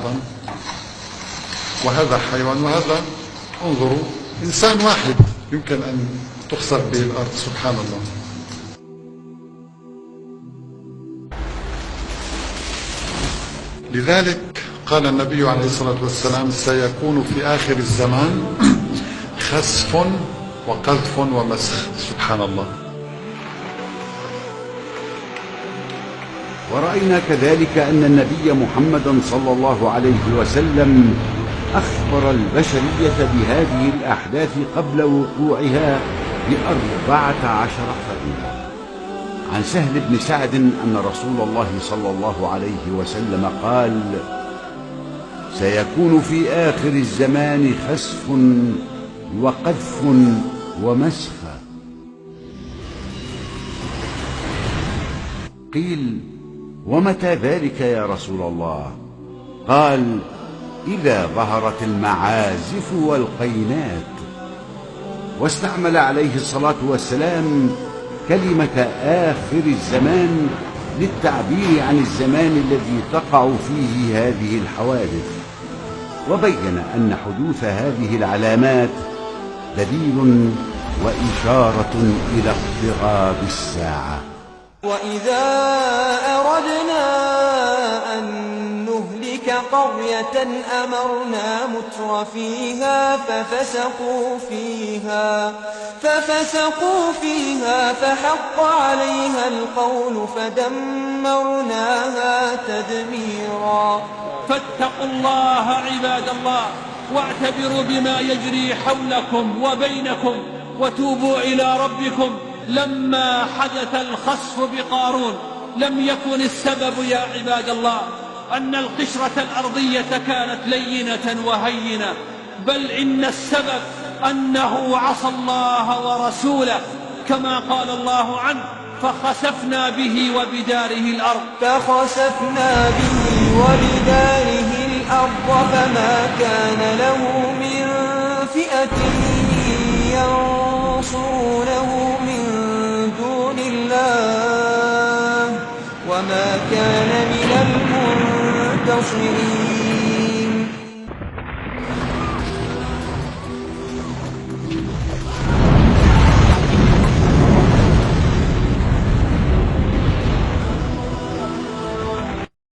نباتا، وهذا حيوان وهذا، انظروا، إنسان واحد يمكن أن تخسف به الأرض. سبحان الله. لذلك قال النبي عليه الصلاة والسلام: سيكون في آخر الزمان خسف وقذف ومسخ. سبحان الله. ورأينا كذلك أن النبي محمدا صلى الله عليه وسلم أخبر البشرية بهذه الأحداث قبل وقوعها ب14 قرنا. عن سهل بن سعد أن رسول الله صلى الله عليه وسلم قال: سيكون في آخر الزمان خسف وقذف ومسخ. قيل: ومتى ذلك يا رسول الله؟ قال: إذا ظهرت المعازف والقينات. واستعمل عليه الصلاة والسلام كلمة آخر الزمان للتعبير عن الزمان الذي تقع فيه هذه الحوادث، وبين أن حدوث هذه العلامات دليل وإشارة إلى اقتراب الساعة. وإذا أردنا أن نهلك قرية أمرنا مترفيها ففسقوا فيها فحق عليها القول فدمرناها تدميرا. فاتقوا الله عباد الله، واعتبروا بما يجري حولكم وبينكم، وتوبوا إلى ربكم. لما حدث الخسف بقارون لم يكن السبب يا عباد الله أن القشرة الأرضية كانت لينة وهينة، بل إن السبب أنه عصى الله ورسوله، كما قال الله عنه: فخسفنا به وبداره الأرض. فخسفنا به وبداره الأرض فما كان له من فئة ينصرونه من دون الله وما كان من المنتصرين.